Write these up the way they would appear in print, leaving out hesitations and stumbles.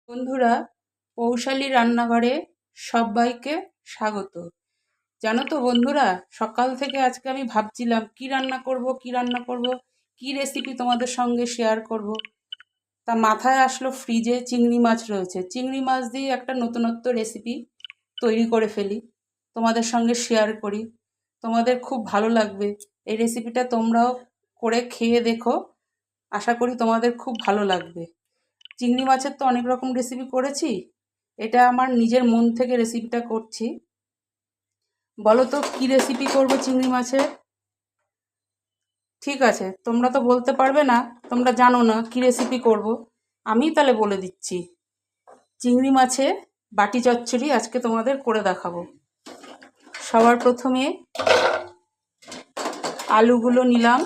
বন্ধুরা, পৌশালী রান্নাঘরে সবাইকে স্বাগত। জানো তো বন্ধুরা, সকাল থেকে আজকে আমি ভাবছিলাম কি রান্না করব, কি রেসিপি তোমাদের সঙ্গে শেয়ার করব। তা মাথায় আসলো ফ্রিজে চিংড়ি মাছ রয়েছে, চিংড়ি মাছ দিয়ে একটা নতুনত্ব রেসিপি তৈরি করে ফেলি, তোমাদের সঙ্গে শেয়ার করি। তোমাদের খুব ভালো লাগবে এই রেসিপিটা, তোমরাও করে খেয়ে দেখো, আশা করি তোমাদের খুব ভালো লাগবে। চিংড়ি মাছের তো অনেক রকম রেসিপি করেছি, এটা আমার নিজের মন থেকে রেসিপিটা করছি। বলো তো কী রেসিপি করব চিংড়ি মাছের? ঠিক আছে, তোমরা তো বলতে পারবে না, তোমরা জানো না কী রেসিপি করব, আমি তাহলে বলে দিচ্ছি। চিংড়ি মাছের বাটি চচ্চড়ি আজকে তোমাদের করে দেখাবো। সবার প্রথমে আলুগুলো নিলাম,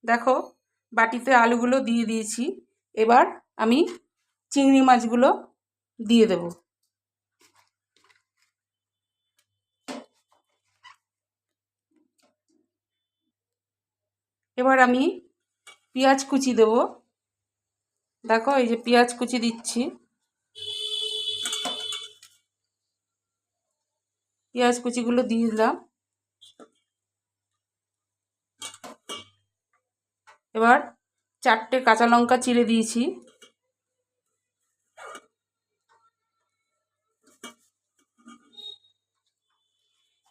দেখো বাটিতে আলুগুলো দিয়ে দিয়েছি। এবার আমি চিংড়ি মাছগুলো দিয়ে দেব। এবার আমি পেঁয়াজ কুচি দেব। দেখো এই যে পেঁয়াজ কুচি দিচ্ছি, পেঁয়াজ কুচিগুলো দিয়ে দিলাম। এবার 4টে কাঁচা লঙ্কা চিড়ে দিয়েছি।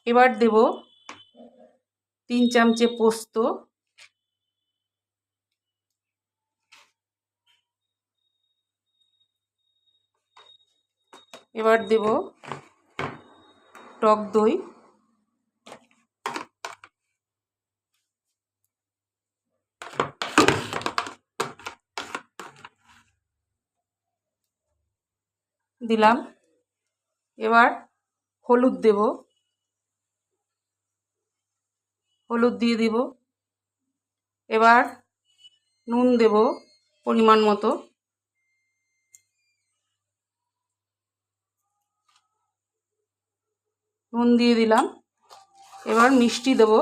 এবার দেব 3 চামচে পোস্ত, এবার দেব টক দই, দিলাম। এবার হলুদ দেব, হলুদ দিয়ে দেব। এবার নুন দেব পরিমাণ মতো, নুন দিয়ে দিলাম। এবার মিষ্টি দেব,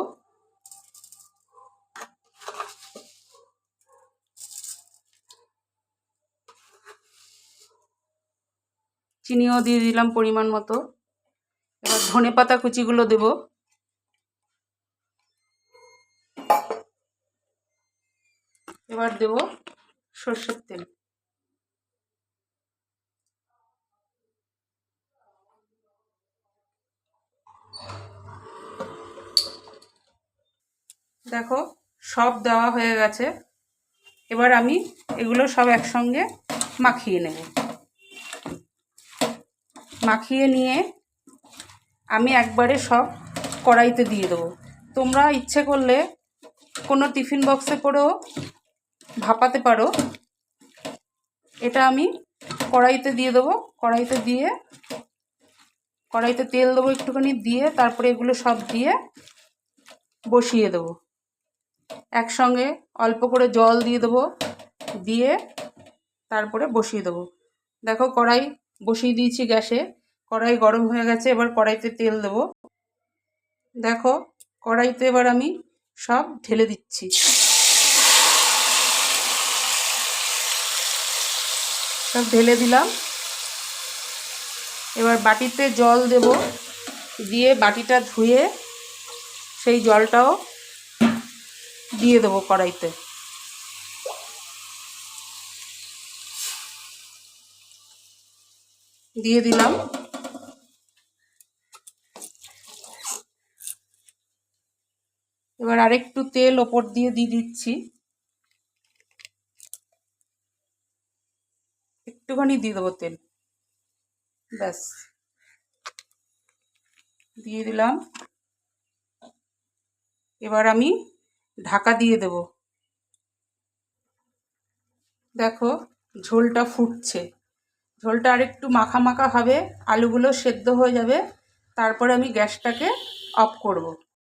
চিনিও দিয়ে দিলাম পরিমাণ মতো। এবার ধনেপাতা কুচিগুলো দেব। এবার দেব সরষের তেল। দেখো সব দেওয়া হয়ে গেছে। এবার আমি এগুলো সব একসঙ্গে মাখিয়ে নেব। মাখিয়ে নিয়ে আমি একবারে সব কড়াইতে দিয়ে দেবো। তোমরা ইচ্ছে করলে কোনো টিফিন বক্সে করেও ভাপাতে পারো। এটা আমি কড়াইতে দিয়ে দেবো। কড়াইতে তেল দেবো একটুখানি, দিয়ে তারপরে এগুলো সব দিয়ে বসিয়ে দেবো। একসঙ্গে অল্প করে জল দিয়ে দেবো, দিয়ে তারপরে বসিয়ে দেবো। দেখো কড়াই বসিয়ে দিয়েছি গ্যাসে, কড়াই গরম হয়ে গেছে। এবার কড়াইতে তেল দেবো। দেখো কড়াইতে এবার আমি সব ঢেলে দিচ্ছি। সব ঢেলে দিলাম। এবার বাটিতে জল দেব, দিয়ে বাটিটা ধুয়ে সেই জলটাও দিয়ে দেবো কড়াইতে। দিয়ে দিলাম। এবার আরেকটু তেল ওপর দিয়ে দিচ্ছি, একটুখানি দিয়ে দেবো তেল, ব্যাস দিয়ে দিলাম। এবার আমি ঢাকা দিয়ে দেব। দেখো ঝোলটা ফুটছে, ঝোলটা আরেকটু মাখা মাখা হবে, আলুগুলো সেদ্ধ হয়ে যাবে, তারপরে আমি গ্যাসটাকে অফ করব।